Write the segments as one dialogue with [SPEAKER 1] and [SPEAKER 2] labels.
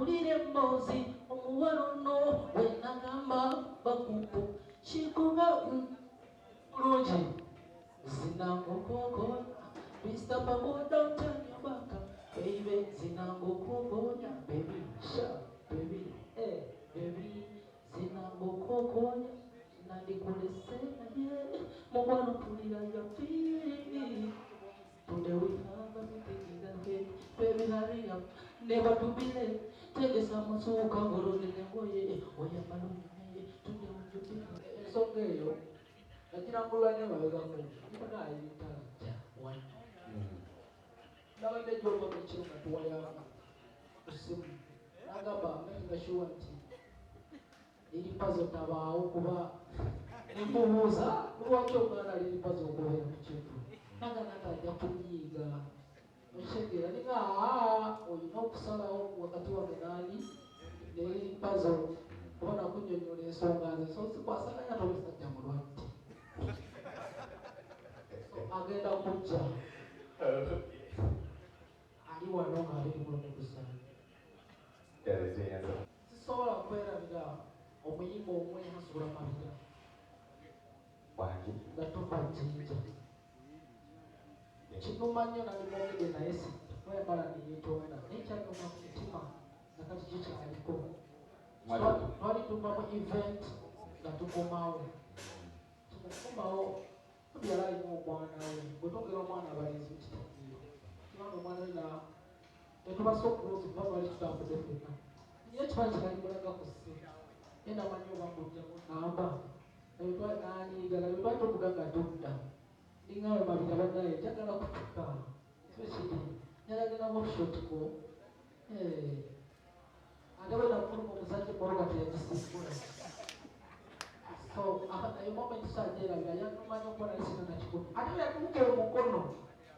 [SPEAKER 1] mawulire mbozi omuwala ono wenagamba bakupu kikuba bulungi zinangokogonya Mr. Pagoda turn your back baby zinangokogonya baby sha baby baby zinangokogonya nandikulesena mugwano tulira ya feeling today we have everything in the head baby hurry up never to be late tegesa amasuuka ngololere ngoye oyambala onyumye today we do it ensonga eyo nakirangulanya babegako nayitala nabadde gyova mukiro katuwayanga kusimu nagamba makingashuwa nti eripazo tabaawo kuba nembubuuza lwaki omwana leripazo okubeera mu kintu naganata ajja kunyiiga oshegera ninga olina okusalawo wakati wange nani neripazo kuba nakunyonyola ensonga ze so zikwasaganya nobusajja mulwadde agenda kujja ali wano ng'ali mulomugusana sisobola kwerabira omuyimba omwe asula mabira nga topajinja kinuma nnyo nalimwogede naye webala niyetonda naye kyaluma ku mutima nakati kikyaliko twali tuva mu event nga tukomawo tukomawo tubyala alina omwana we bwetongera omwana abalenzi kitakiyo kubanga omwana we netubasa okulozi kuba twali tutambudde ffenna niye kifaanyi kikalimulaga ku ssimu ye namanyi oba ng'ojjamu namba nanyiigala lwetwali tovuga nga tudda ndingawe mabira bannaye njagala kutuka ekiri nyalagenda workshopko ate bwe nafuluma omusajja emmoloka teyagisikula so ayo moment sajerabira yanumanya okuba nalisina nakikulu ate bwe yatuuka omukono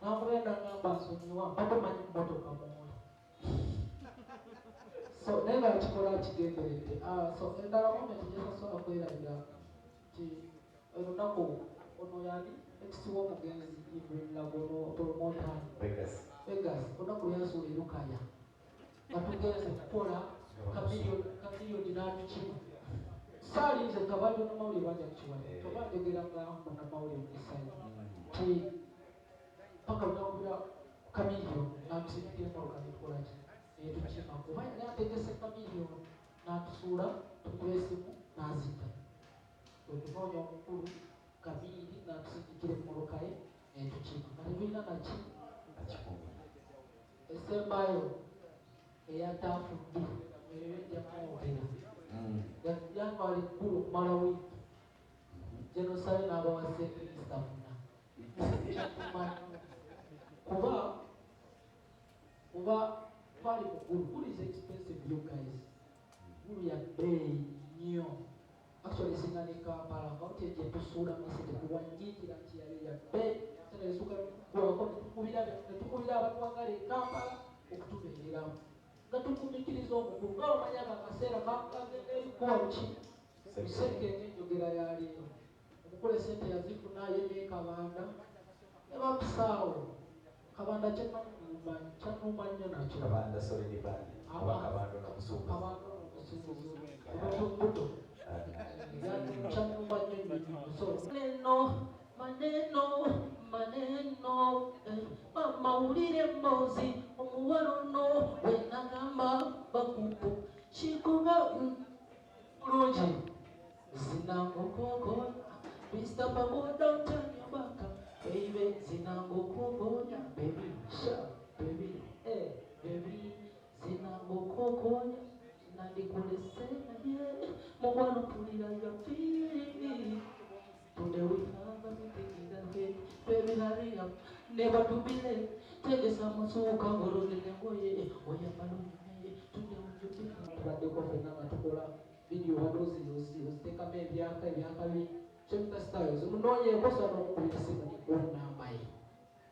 [SPEAKER 1] namugenda ngamba nsonyiwa batemanyi mmotoka muli so naye nga kikola kigenderedde so endala moment gyesasobola kwerabira nti olunaku ono yani ekisiwa omugenzi ibulagono promotani Vegas olunaku lyasuula erukaya nga tugenze kukola kamiliyoni n'atukimu saalinze nga bali namawulire banja kukiwala toba njogeranga munamawulire mukisayi ti paka lunakubira kamiliyoni n'atusikira emmotoka netukolaki netukima kuba yali ategese kamiliyoni n'atusuula tukuba esimu n'azita wetunoonya omukulu kabiri n'atusikira emmoloka ye netukima nga tebirina naki esembayo eyatafudde eyojjamuwogera yatwala ekkulu okumala wiiki genosale n'abawase minisita muna kuba twali mugulu gulu is expensive you guys gulu ya bbeeyi nnyo actually singa ne Kampala ngawuti gyetusuula misi tekuwanjikira nti yali ya bbeeyi senesuka gwako netukubira abantu wangala e Kampala okutubeereramu nga tukumikiriza omugulu nga omanyaga akaseera kakagenda erikuwa ki musekenge enjogera yaleero omukulu esente yazifuna ye nekabanda ne batusaawo kabanda kyanuma nnyo nakyo obuto kyanuma nnyo maneno mawulire mbozi omuwala ono wenagamba bakupu kikuba bulungi zinangokogonya Mr. Pagoda turn your back baby zinangokogonya baby sha baby baby zinangokogonya nandikulesena mugwano tulira ya feeling today we have everything in the head baby hurry up never to be late tegesa amasuuka ngololere ngoye oyambala onyumye today we do it tuladdeko ffenna nga tukola vidiyo oziteekamu ebyakabi kyemita styles munoonyeeko sobola n'okukubira essimu nikunamba ye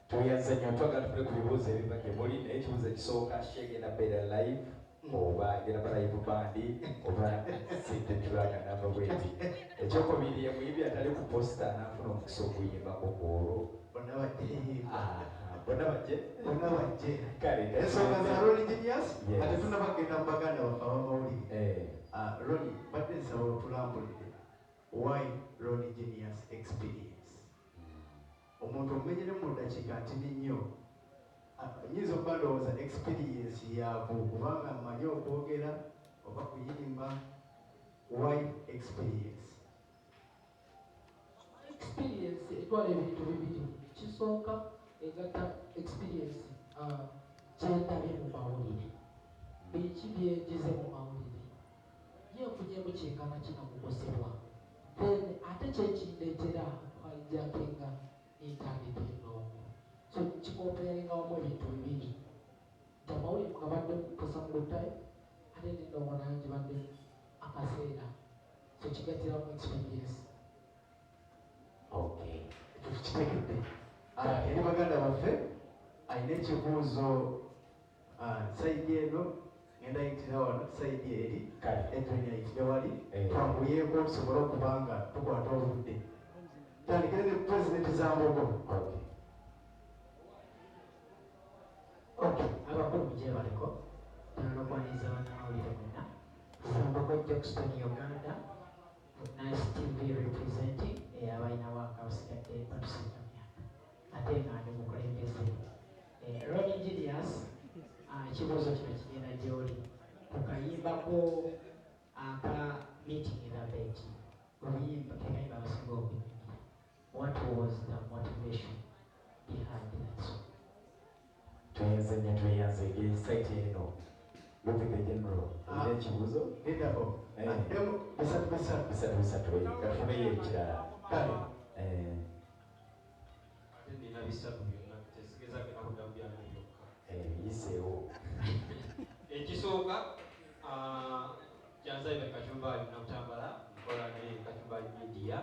[SPEAKER 2] tuyanze nnyo twagala tule ku bibuuzo ebiva gye muli naye ekibuuzo ekisooka kyegenda beera live oba agenda balive bandi oba sente tulaga namba bweti ekyokubiri ye muyimbi atali ku posta n'afuna omukisa okuyimba olwo bonna bajje kale
[SPEAKER 3] ensonga za Ronnie Genius ate tunabagenda mu baganda baffe abamawulire Ronnie badde nsaba otulambulire why Ronnie Genius experience omuntu omumenyere mu ddakiika ntini nnyo nyinza okuba ndowooza experience yaavu kubanga mmanyi okwogera oba kuyimba why experience
[SPEAKER 1] etwala ebintu bibiri kisooka egatta experience kyendabye mu mawulire biki byenjize mu mawulire yenfunyemu kyenkana kinamugosebwa then ate kyekindeetera hijackinga internet endongo so kikomperinga wamu ebintu bibiri nti amawulire gabadde for some good time ate n'endongo nayo gibadde akaseera so kigatiramu experience.
[SPEAKER 3] Okay, tukitegedde eri baganda baffe alina ekibuuzo sayidi eno ngenda yitira wano sayidi eri edwin ayitire wali twanguyeko tusobole okubanga tukwata obudde tandikire ne pulezidenti Zambogo.
[SPEAKER 4] Abakulu mugye baliko n'okwaniriza bannamawulire bonna Zambogo Jackson Uganda Nice TV representing abaina waka basigadde batusigamya ate nga ndi mukulembeze Ronnie Genius ekibuuzo kino kigenda gy'oli tukayimbako aka meeting elabet oluyimba tekayimba abasinga okunyumira what was the motivation behind that song?
[SPEAKER 2] tweyanze site eno Lupita General ekibuuzo
[SPEAKER 3] lidako
[SPEAKER 2] bisatu katufuneyo ekirala
[SPEAKER 3] kale
[SPEAKER 5] nina bisatu byonna tesigeza gena kuddamu byange byokka
[SPEAKER 2] yiseewo
[SPEAKER 5] ekisooka janzaibe Kachumbali nakutambala nkola ne Kachumbali media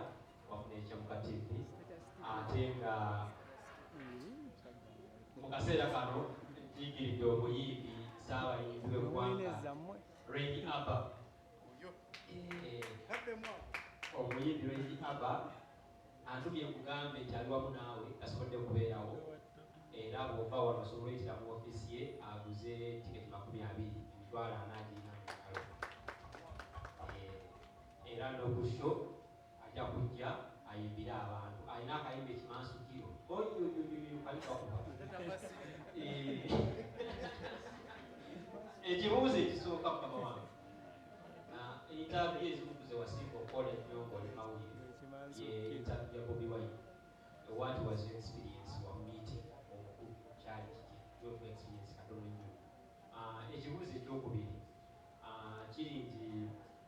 [SPEAKER 5] wafuna ekyamuka TV ate nga mu kaseera kano jigiridde omuyimbi saabayimbi w'eggwanga Ready Abba omuyimbi Ready Abba antumye nkugambe nti ali wamu naawe tasobodde kubeerawo era bw'ova wano osobola oyitira mu ofiisi ye aguze tiketi 20 emitwalo 40 ngalo era n'obusho ajja kujja ayimbire abantu alina akayimba ekimansukiro kalikakuba ekibuuzo ekisooka mukama wange interview ezimukuze wasinga okukola ennyongo oli mawulire ye interview ya Bobi Wine what was your experience wa meeting omukulu kyali kiki your experience katono nnyo ekibuuzo ekyokubiri kiri nti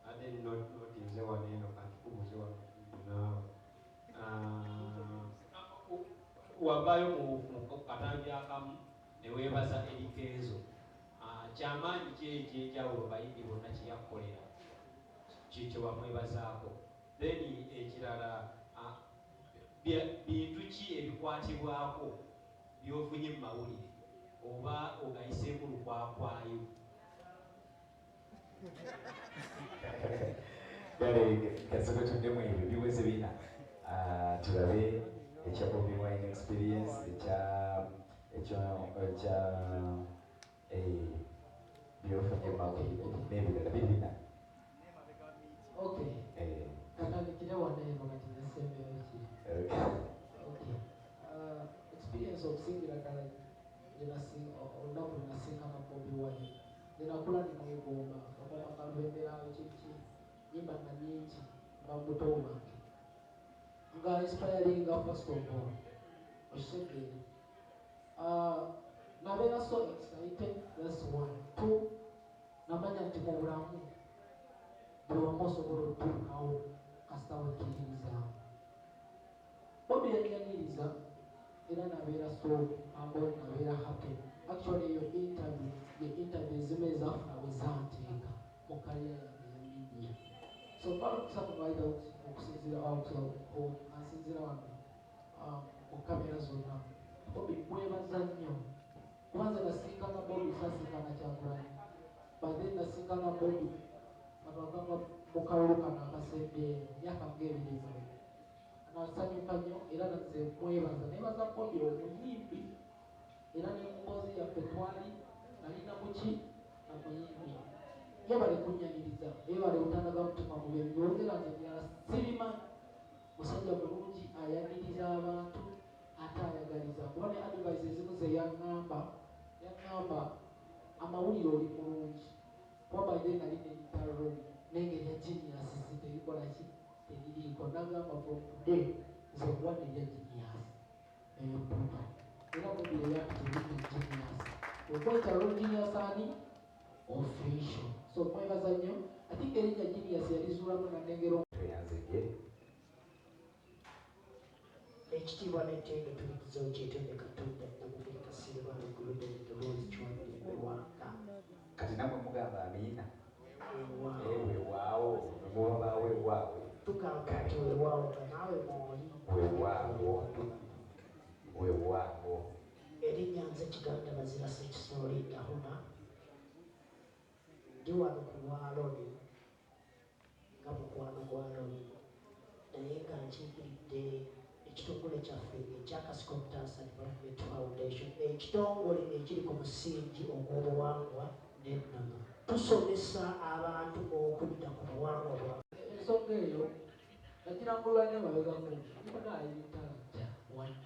[SPEAKER 5] ate notinze wano eno kantikubuuze wano wavaayo mu katambi akamu ne weebaza erikeezo kyamaanyi kyeki enjawulo bayimbi bonna kyeyakukolera kikyo wamwebazaako then ekirala bintu ki ebikwatibwako byofunye mu mawulire oba ogayiseemu lukwakwayo
[SPEAKER 2] kale kasoko tuddemu ebyo biweze bina tulabe ekya Bobi Wine experience ekya byofunye mawulire n'ebirala bibina
[SPEAKER 1] katandikire wano eno kati nesembeyo ki experience okusingira ddala olunaku lwenasinkana Bobi Wine nenakula nemwegomba akalumberawo kiki nyimba nga nyingi bamuto wange nga inspiringa first of all okitegere nabeera so excited that's one two namanya nti mu bulamu buli wamu osobola okutuukawo kasita wekkiririzaamu Bobi yanyaniriza era nabeera so humble nabeera happy actually eyo interview ezimu ezafuna bwe zanteeka mu kaliya yange ya media so pala okusakuvaida okusinzira ansinzira wano mu kamera zonna Bobi mwebaza nnyo kubanza nasinkana Bobi sasinkana Kyagulanyi but then nasinkana Bobi abagamba mukalulu kano akasembeeyo myaka ng'ebirimu nasanyuka nnyo era naze mwebaza nebaza Bobi omuyimbi era n'emboozi yaffe twali alina muki amuyimbi yebale kunnyaniriza yebale butandaga mutima mu bye byogera nze byala sibimanyi musajja mulungi ayaniriza abantu ate ayagaliza kuba ne advice ezimu ze yaŋŋamba amawulire oli mulungi kuba baide nali neyitalo nengeri ya genius terikola ki teririiko nagamba from today nze okuwadde erya genius eyobuto era mubire yakiterike genius okwetalo genius ani official so mwebaza nnyo ate erinnya genius yalizuulamu nanengero
[SPEAKER 2] tweyanzege
[SPEAKER 4] ekitiibwa n'ettendo tulikizawo kyetende katonda namugeri kasirwa lugulube eddoboozi kiwadde ewanga
[SPEAKER 2] kati namwe mugamba amiina wewaawo muba wewaawo
[SPEAKER 4] tugamba nti wewaawo nga naawe mwoli
[SPEAKER 2] wewaawo
[SPEAKER 4] erinnya nze kiganda bazira sekisooli yahuna ndi wano ku lwaloni nga mukwano gwa loni naye nga nkiikiridde ekitongole kyaffe ekyakasiko mutaasa development foundation ekitongole ekiri ku musingi ogw'obuwangwa n'ennono tusomesa abantu okudda ku buwangwa bwa
[SPEAKER 1] ensonga eyo nagirangulanye mabegako nayiritalajja wano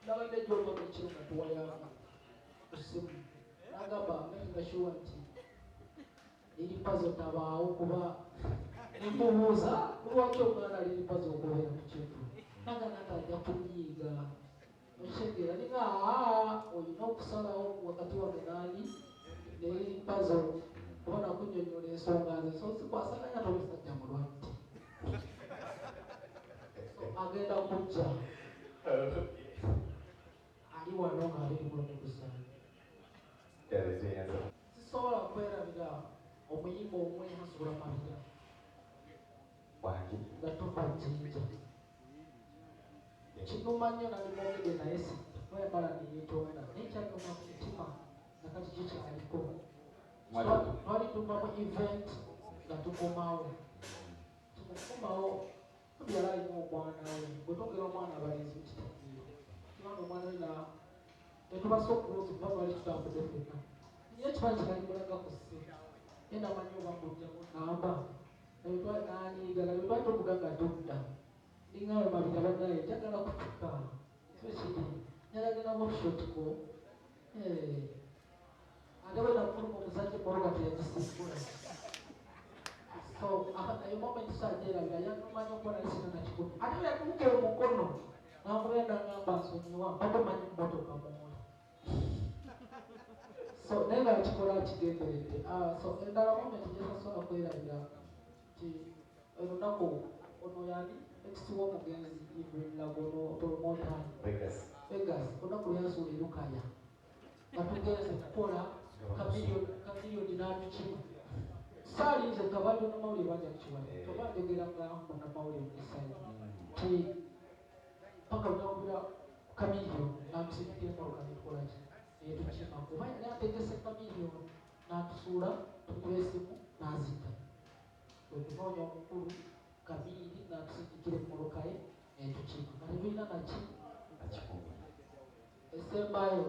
[SPEAKER 1] nabadde gyova mukiro nga tuwayanga ku ssimu nagamba makingashuwa nti liripazo tabaawo kuba nembubuuza lwaki omwana liripazo okubeera mu kintu naga natajja kunyiiga okitegera ninga olina okusalawo wakati wange nani neriripazo kuba nakunyonyola ensonga ze so sikwasaganya tomusajja mulwadde agenda kujja ali wano ng'abiri mulomugusana sisobola kwerabira omuyimba omwe asobola mabira nga tuva jinja kinuma nnyo nalimwogede naye webala neyetonda nekyanyuma ku mutima nakati kikyaliko twali tuva mu event nga tukomawo tubyala alina omwana we bwetogera omwana abalenzi mukitakiiro kubanga omwana we netubasa okulozi kuba twali tutambudde ffenna niye ekifaanyi kinalimulaga ku sse ye namanyi oba ngujjamu namba naniiga nga twali tuvuga nga tudda ningawe mabira banaye njagala kutuka ekiri nyalagena workshopko ate bwe nafuluma omuzadde moroga teyagisingula so ayo moment sajerabira yanomanya okuba nalisina nakikulu ate bwe yatubuka omukono namubeera nagamba nsonyiwa batemanyi mmotoka mumuli so naye nga yakikola kigenderedde so endala moment gyesasobola kwerabira nti olunaku ono yani ekisiwa omugenzi ibulagono tolmontani Vegas olunaku lweyasuula erukaya nga tugenze kukola kamiliyoni n'atukimu saalinze kabadde namawulire banja kukiwala toba njogera nga munamawulire musayi ti paka lunakubira kamiliyoni n'atusindikira emmotoka netukolaki netukima kuba yali ategese kamiliyoni n'atusuula tukuba esimu n'azita wetunoonya omukulu kamiri n'atusindikira emmoloka ye netukima nga tetulina naki esembayo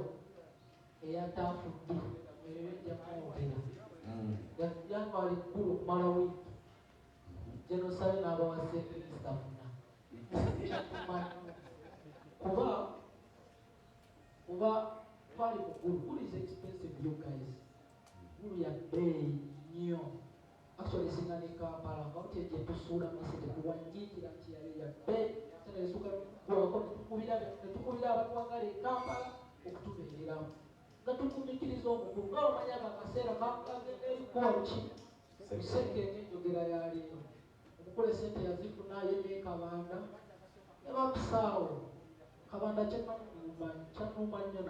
[SPEAKER 1] eyatafudde eyojjakumwogera yatwala ekkulu okumala wiiki genosayo n'abawa sente mustafuna kuba twali mugulu gulu is expensive you guys gulu ya bbeeyi nnyo actually singa ne Kampala ngawuti egye tusuula masi tekuwanjingira nti yali ya bbeeyi tenesuka gwako netukubira abatuwagala e Kampala okutubeereramu nga tukumikiriza omukulu nga omanyaga akaseera kagenda erikuwa ki musekenge enjogera yaleero omukulu esente yazifuna ye nekabanda nebamusaawo kabanda kyanuma nnyo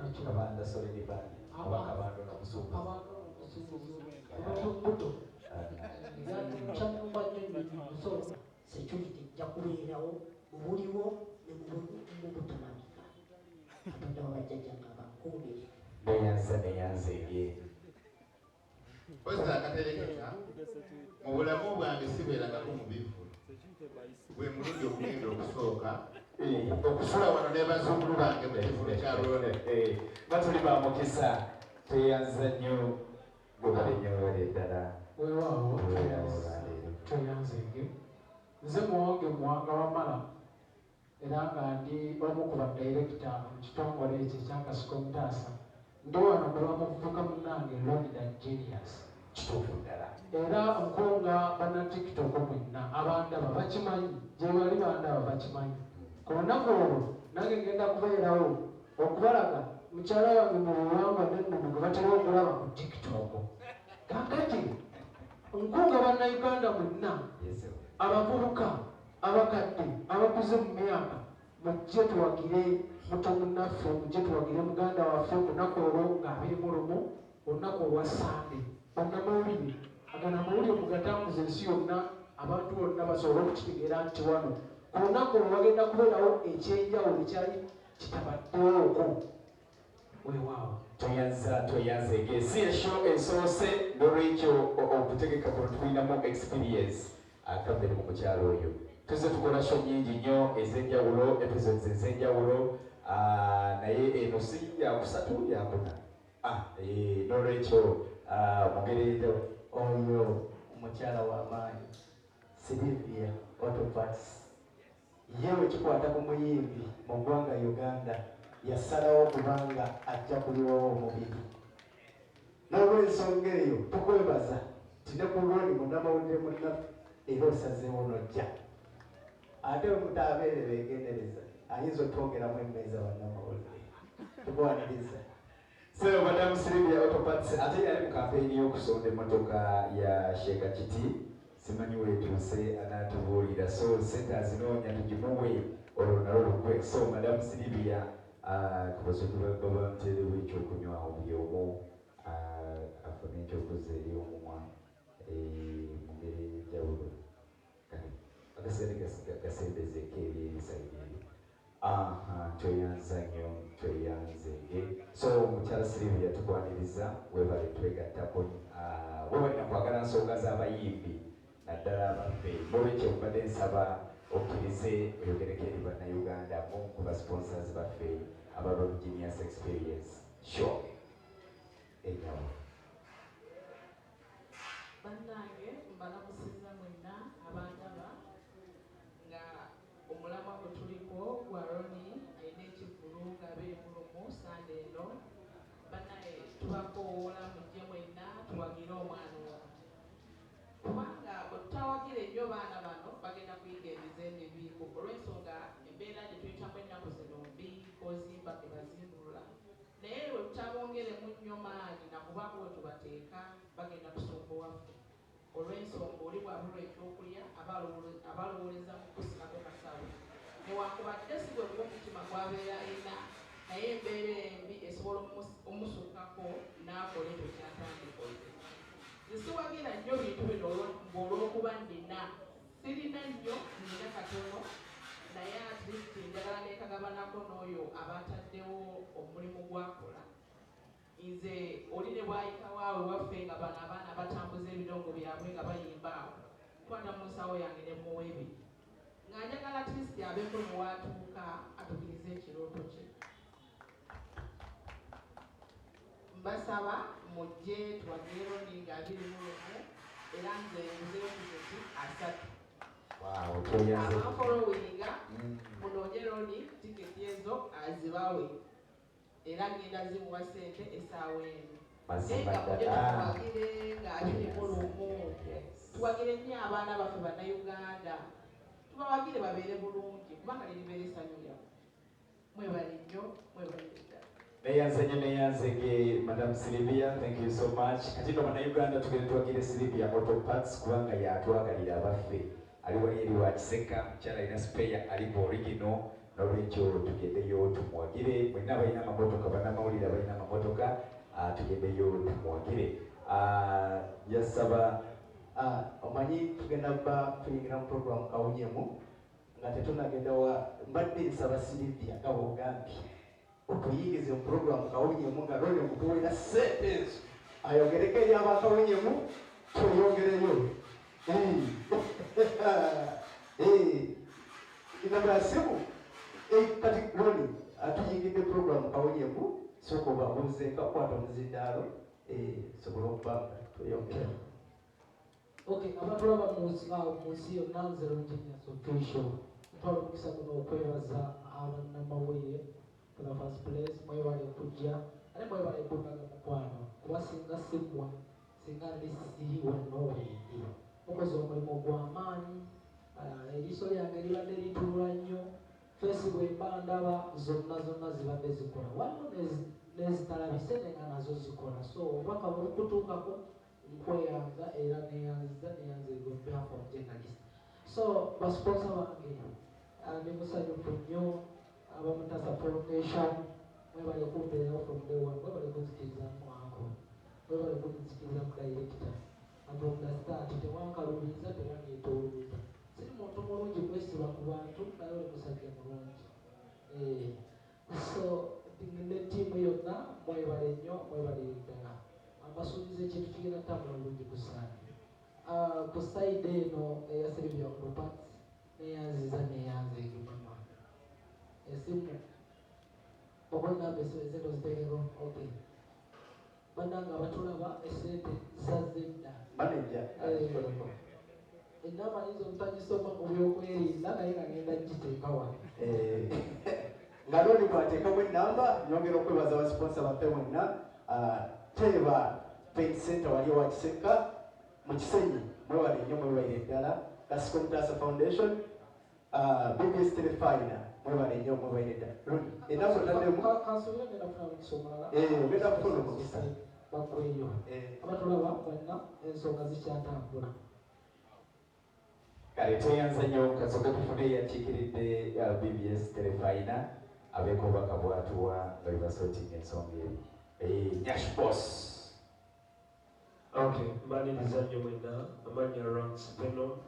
[SPEAKER 1] nakyo obuto kyanuma nnyo so
[SPEAKER 4] security ejja kubeerawo mubuliwo nemubutamanyika katonda wabajjajjanga bakuumire
[SPEAKER 2] neyanzege
[SPEAKER 6] Oza akaterekeka mu bulamu bwange sibeerangako mu bivu bwe mulungi okugenda okusooka okusula wano ne bazzukulu bange mu kivulo kya Lwone.
[SPEAKER 2] Batuli ba mukisa tweyanza nnyo gobale nnyo ddala.
[SPEAKER 1] Weewaawo tweyanzenge. Nze Muwonge Muwanga Wamala era nga ndi omu ku badirekita mu kitongole ekyo ekyakasiko Mutaasa. Ndi wano ku lw'amuvubuka munnange Londa Genius.
[SPEAKER 2] Kituufu ddala.
[SPEAKER 1] Era nkunga banna TikTok mwenna abandaba bakimanyi gye bali bandaba bakimanyi. Ku lunaku olwo nange ngenda kubeerawo okubalaga mukyala wange mu buwangwa n'ennono gwe batera okulaba ku TikTok. Kakati nkunga bannayuganda mwenna abavubuka abakadde abakuze mu myaka mujje tuwagire muto munnaffe mujje tuwagire muganda waffe olunaku olwo nga 21 olunaku olwa Sande. Bannamawulire aganamawulire mugatambuza ensi yonna abantu bonna basobole okukitegeera nti wano ku lunaku olwo bagenda kubeerawo ekyenjawulo ekyali kitabaddewooko. Weewaawo
[SPEAKER 2] tweyanzege si esho esoose n'olwekyo okutegeka kuno tulinamu experience akambere mu mukyalo oyo. Tuzze tukola sho nyingi nnyo ez'enjawulo, episodes ez'enjawulo, naye eno si yakusatu yakuna. N'olwekyo mugereeto
[SPEAKER 3] oyo omukyala w'amaanyi Sylvia Autoparts yewe kikwata ku muyimbi mu ggwanga Uganda yasalawo kubanga ajja kuliwawo omubiri. N'olw'ensonga eyo tukwebaza tine ku lwoni munnamawulire munnaffe era osazeewo n'ojja. Ate omutaabeere beegendereza ayinza otwongeramu emmeeza bannamawulire tukwaniriza.
[SPEAKER 2] So Madam Sylvia Autoparts ate yali mu kampeyini y'okusonda emmotoka ya Sheikh Kiti. Simanyi weetuuse anaatubuulira, so sente azinoonya tugimuwe olwo nalwo lugwe. So Madam Sylvia kubasonyiwa baba nteerewo ekyokunywa buli omu afune ekyokuza eri omumwa mu ngeri ey'enjawulo. Akasente gasembezeeko eri ebisayidi ebyo. Tweyanza nnyo tweyanzenge. So mukyala Sylvia tukwaniriza webale twegattako webalina kwagala nsonga z'abayimbi naddala abaffe. N'olwekyo mbadde nsaba okkirize oyogereko eri bannayuganda mu ku basponsors baffe aba Road Genius Experience show enyawo.
[SPEAKER 7] Bannange mbalamusiza mwenna abandaba nga omulamwa gwe tuliko gwa Roni alina ekivulu nga 21 Sande eno. Bannaye tubakoowoola mujje mwenna tuwagire omwana ono kubanga bwe tutawagire nnyo baana bano bagenda kuyiga ebize emibi olw'ensonga embeera gye tuyitamu ennaku zino mbi kozimba ke bazimbulula. Naye bwe tutabongeremu nnyo maanyi nakubaako bwe tubateeka bagenda kusumbuwaffe olw'ensonga oli bwabulwa ekyokulya abalowooleza mu kusikako kasawo newakubadde si bwe kuba omutima gwabeera alina naye embeera embi esobola omusukkako n'akola ekyo kyatandikoze. Zisiwagira nnyo bintu bino ng'olw'okuba nina sirina nnyo nina katono naye atlist njagala neekagabanako n'oyo abataddewo omulimu gwakola. Nze oli ne bwayitawo awo waffe nga bano abaana batambuza ebidongo byabwe nga bayimba awo kwata mu nsawo yange ne muwa ebiri nga njagala atlist abeeko ne waatuuka atukirize ekirooto kye. Mbasaba mujje tuwagire Roni nga 21 era nze nzeyo kizeti 3 abafolowinga munoonye Roni tiketi ezo azibawe era ngenda zimuwa ssente essaawa eno naye nga mujje tuwagire nga 21 tuwagire nnyo abaana baffe bannayuganda tubawagire babeere bulungi kubanga liribeera essanyu lyabwe. Mwebale nnyo mwebale ddala.
[SPEAKER 2] Neyanzege Madam Sylvia, thank you so much. Kati ndo bannayuganda tugende tuwagire Sylvia Autoparts kubanga yatwagalira abaffe. Ali wali eri wa Kiseka, mukyala alina spare alipo original. N'olwekyo tugendeyo tumuwagire. Mwenna abalina amamotoka, bannamawulire abalina amamotoka, tugendeyo tumuwagire. Yasaba
[SPEAKER 3] omanyi tugenda bba tuyingira mu program kawunyemu nga tetunagenda wa mbadde nsaba Sylvia nga bwogambye otuyingize mu program kawunyemu nga Roni okutuweera ssente ezo ayogereko eri abakawunyemu tweyongereyo. Inabula simu kati kabuze kakwata omuzindaalo sobola okubanga tweyongera.
[SPEAKER 1] Okay, abatulaba mu nsi yonna nze Engineers Official ntwala omukisa guno okwebaza abannamawulire for the first place mwebale kujja ate mwebale kundaga mukwano kuba singa simmwe singa ndisi wonna wendi mukoze omulimu gw'amaanyi eriiso lyange libadde lituula nnyo feesi bwemba ndaba zonna zibadde zikola waliwo nezitalabise nenga nazo zikola so obubaka bukutuukako nkweyanza era neyanza on behalf of journalist so basponsa bange ndimusanyufu nnyo abamutasa foundation mwebale kumbeerawo from day one mwebale kunzikiriza mwako mwebale kunzikiriza mu director and from the start tewankaluubiza tewanneetooluuza siri muntu mulungi kwesiba ku bantu naye oli musajja mulungi so ne ttiimu yonna mwebale nnyo mwebale ddala ambasuubiza ekintu kigenda kutambula bulungi ku saani ku sayidi eno eya Sylvia Opat neyanziza neyanza egimama esimu okonamba esente oziteekeko okay bannanga abatulaba esente zazedda enamba yinza obutagisoma mu byokwerinda naye nga ngenda giteeka wano
[SPEAKER 3] nga loni twateekamu enamba nyongera okwebaza abasponsa baffe mwenna Teba Paint Center wali wa Kiseka mu Kisenyi mwebale nnyo mwebale ddala Kasiko Mutasa Foundation BBS Telefina mwebale nnyo mwebale ddala Roni ennaku taddemu ogenda kufuna omukisa
[SPEAKER 1] bakweyo abatulaba bonna ensonga zikyatambula
[SPEAKER 2] kale tweyanza nnyo kasooka tufune yakiikiridde BBS Telefina abeeko obubaka bwatuwa nga bebasootinga ensonga eyo Nyash Boss.
[SPEAKER 8] Okay, mbaliriza nnyo mwenna amannya Ranks Peno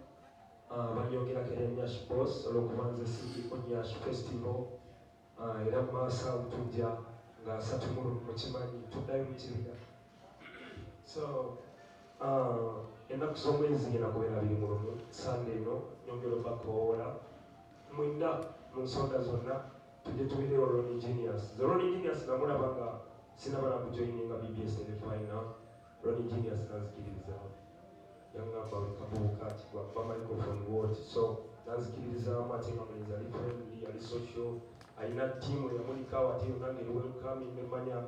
[SPEAKER 8] banyongera kere Nyash Boss olw'okuba nze CEO Nyash Festival era mu maaso awo tujja nga 3 mukimanyi tuddayo mu kibira so ennaku z'omwezi ngenda kubeera 21 Sunday eno nyongera obakoola mwenna mu nsonga zonna tujje tubeerewo Ron Engineers. The Ron Engineers namulaba nga sinabala kujoininga BBS Telefina Ron Engineers nanzikiririza yangamba wekabuuka kigwaba microphone watch so nanzikiririzamu ate nga mwenzi ali friendly ali social alina ttiimu eyamulikawo ate yonange eri welcoming nemanya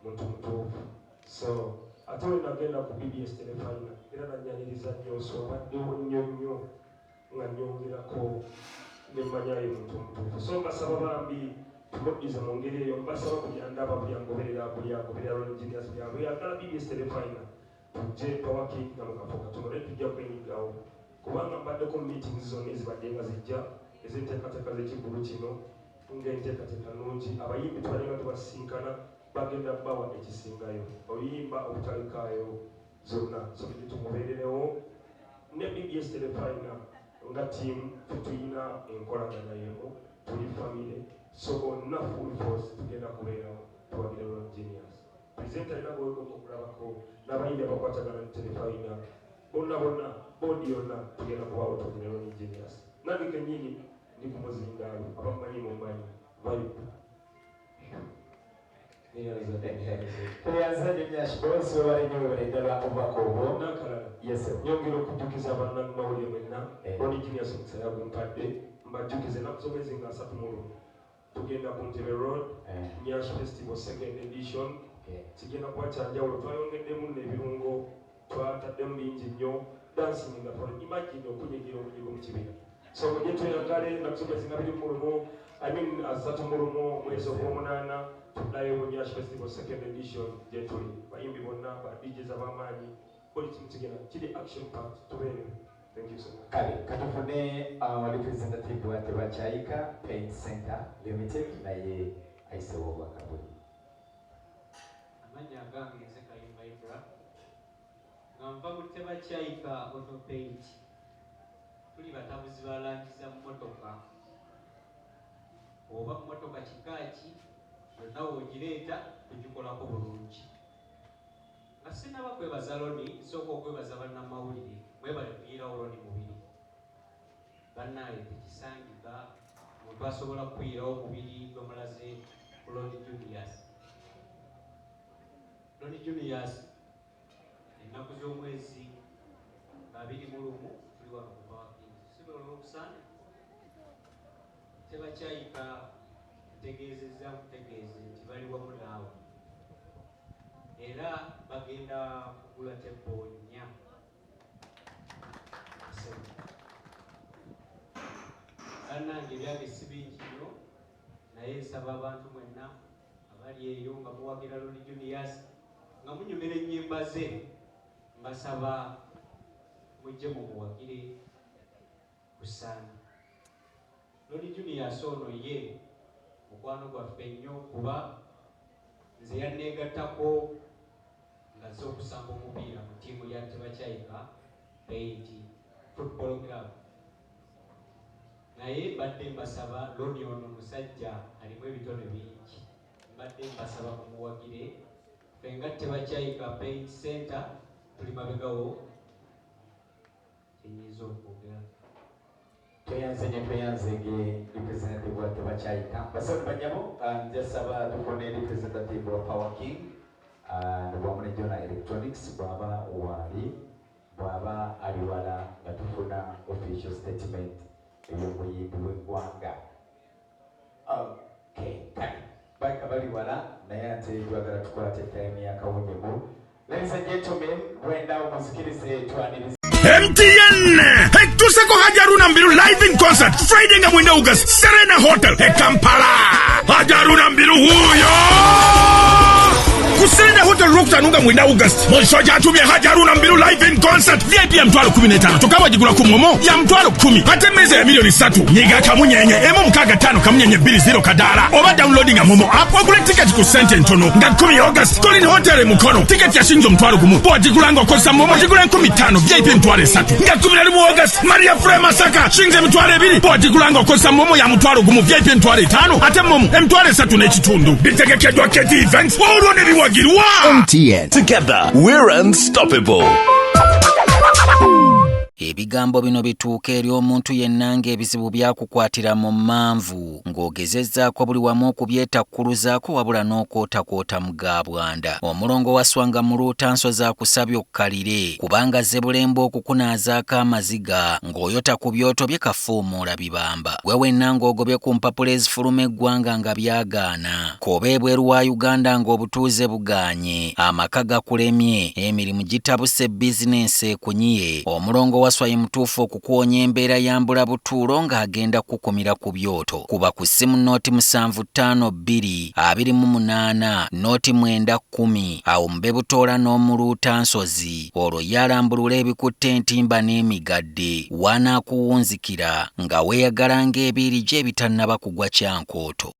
[SPEAKER 8] muntu mutuufu so ate we nagenda ku BBS Telefina era nanyaniriza nnyo so obaddewo nnyo nga nyongerako nemanyayo muntu mutuufu so mbasaba bambi tubodize mu ngeri eyo mbasaba kulyandaba bulyangoberera Ron Engineers buyagala BBS Telefina tujje pawakinga mu kafo katono ne tujja kwenyigawo kubanga mbaddeko mu meetings zonna ezibadde nga zijja ez'enteekateeka z'ekiggulu kino ng'enteekateeka nnungi abayimbi tubalinga tubasinkana bagenda bawa ekisingayo oluyimba obutalekaayo zonna so tujje tumubeererewo ne BBS Telefina nga ttiimu tetulina enkolagana yemu tuli famire so onna full force tugenda kubeerawo tuwagire Ron Engineers presenta alina bwegomba okulabako n'abayimbi abakwatagana ne Telefina bonna boodi yonna tugenda kubaawo tuwagire Ron Engineers nange kennyini ndi ku muzindaalo abamumanyi mumanyi vibe
[SPEAKER 2] tweyanza nnyo Nyash Boss webale nnyo webale ddala obubaka obwo
[SPEAKER 8] nakalala nyongera okujjukiza bannamawulire mwenna Ron Engineers omusaya gumpadde mbajjukize ennaku z'omwezi nga 3 tugenda ku Ntebe Road Nyash Festival 2nd edition kigenda kuba kyanjawulo twayongeddemu n'ebirungo twataddemu bingi nnyo dancing nga imagine okunyigira omunyigo mu kibira so mujje tweyagale ennaku z'omwezi nga 3 mwezi ogw'omunaana tuddayo mu Nyash Festival 2nd edition gye tuli bayimbi bonna ba DJs ab'amaanyi buli kimu kigenda kiri action packed tubeerewo. Thank you so much.
[SPEAKER 2] Kale katufune representative wa Tebachayika Paint Center Limited naye ayisewo obubaka bwe.
[SPEAKER 5] Amanya gange nze Kayimba Ibra nga nva mu Tebachayika Auto Paint tuli batabuzi balangiza mu motoka oba mu motoka kikaaki yonna w'ogireeta tugikolako bulungi nga sinaba kwebaza Roni nsooka okwebaza bannamawulire mwebale kuyiirawo Roni mubiri bannaaye tekisangika omuntu asobola kuyiirawo mubiri gwe mulaze Roni Julius Ronnie Juniors ennaku z'omwezi 21 tuli wano ku Power Kings. Si bwe olw'okusana tebakyayika ntegeezezza mutegeeze nti bali wamu naawe era bagenda kugula tempo 4 bannange ebyange si bingi nnyo naye nsaba abantu mwenna abali eyo nga muwagira Ronnie Juniors nga munyumira ennyimba ze mbasaba mujje mumuwagire kusaana. Ronnie Juniors ono ye mukwano gwaffe nnyo kuba nze yanneegattako nga nze okusamba omupiira mu ttiimu ya Tebakyayika Paint Football Club. Naye mbadde mbasaba Ronnie ono musajja alimu ebitone bingi, mbadde mbasaba mumuwagire ffe nga Tebakyayika Paint Center tuli mabegawo kyenyinza okwogera.
[SPEAKER 2] tweyanzege representative wa Tebakyayika basatu banyabo njasaba tufune representative wa Power King wamu ne Jona Electronics bwaba wali bwaba ali wala nga tufuna official statement ey'omuyimbi w'eggwanga. Okay, kale baka bali wala naye ate twagala tukwate time yakawunyemu. Ladies and gentlemen, wenda omuzikirize twaniriza
[SPEAKER 9] MTN Tuseko Hajaruna Mbiru live in concert Friday nga mwenda August Serena Hotel Kampala. Hajaruna Mbiru huyo Serena Hotel Ruktanunga mwenda August Monshoja atumye Hajaruna Mbiru live in concert VIP ya mtwalo 15 tukaba jigula kumomo ya mtwalo 10 ate meze ya milioni 3 nyiga kamunyenye emu mkaga 5 kamunyenye 20 kadala oba downloading ya momo app wagule ticket ku sente ntono nga 10 August Colin Hotel mukono ticket ya shinjo mtwalo 10 bo jigulango kosa momo jigula 15 VIP mtwalo 3 nga 10 August Maria Frema Saka shinje mtwalo 2 bo jigulango kosa momo ya mtwalo 10 VIP mtwalo 5 ate momo mtwalo 3 n'ekitundu bitegekeddwa Keti Events olwo ne biwagirwa.
[SPEAKER 10] MTN. Together, we're unstoppable.
[SPEAKER 11] Ebigambo bino bituuka eri omuntu yenna ng'ebizibu byakukwatira mu manvu ng'ogezezzaako buli wamu okubyetakkuluzaako wabula n'okootakoota mu gaabwanda. Omulongo wa Swanga mu Luutanso z'akusabye okkalire kubanga Zebbulembo okukunaazaako amaziga ng'oyota ku byoto bye kafuumuula bibamba. Gwe wenna ng'ogobye ku mpapula ezifuluma eggwanga nga byagaana. Koba ebweru wa Uganda ng'obutuuze bugaanye, amaka gakulemye, emirimu gitabuse bizinensi ekunyiye. Omulongo waswaye mutuufu okukuwonya embeera yambula butuulo ng'agenda kukumira ku byoto. Kuba ku ssimu nooti 752 28 nooti 910 awo mube butoola n'omuluutansozi olwo yalambulula ebikutte entimba n'emigadde wanaakuwunzikira nga weeyagala ng'ebiiri gye ebitannaba kugwa kyankooto.